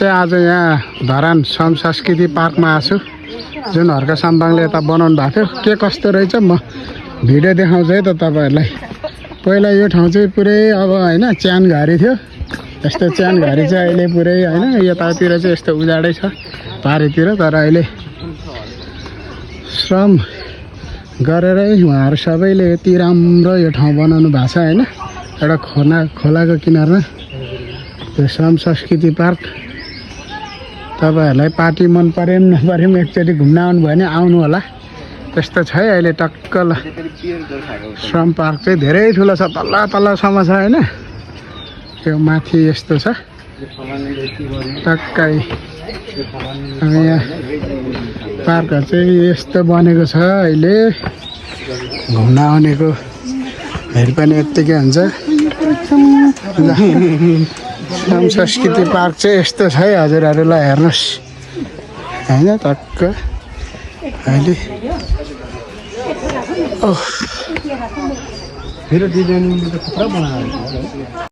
आज यहाँ धरान श्रम संस्कृति पार्कमा आछु जुन हर्क साम्बाङले यता बनाउनु भएको थियो के कस्तो रहेछ म भिडियो देखाउँछु है त तपाईहरुलाई। पहिला यो ठाउँ चाहिँ पुरै अब हैन च्यानघारी थियो। यस्तो च्यानघारी चाहिँ अहिले पुरै हैन यतातिर चाहिँ यस्तो उजाडै छ पारीतिर। तर अहिले श्रम गरेरै उहाँहरु सबैले यति राम्रो यो ठाउँ बनाउनु भएको छ हैन। एउटा खोलाको किनारमा यो श्रम संस्कृति पार्क। तपाईहरुलाई पार्टी मन परेन नपरेन एकचोटि घुम्न आउनु भयो भने आउनु होला। त्यस्तो छ है अहिले टक्क श्रम पार्क चाहिँ धेरै ठुलो छ तल्लासम्म छ हैन। त्यो माथि यस्तो छ टक्कै। अब यहाँ पार्कहरु चाहिँ यस्तो बनेको छ अहिले। घुम्न आउनेको भिड पनि यत्तिकै हुन्छ। श्रम संस्कृति पार्क चाहिँ यस्तो छ है हजुरहरुलाई हेर्नुस् हैन टक्क अहिले। फेरि डिजाइनिङ त खतरा बनाएको छ।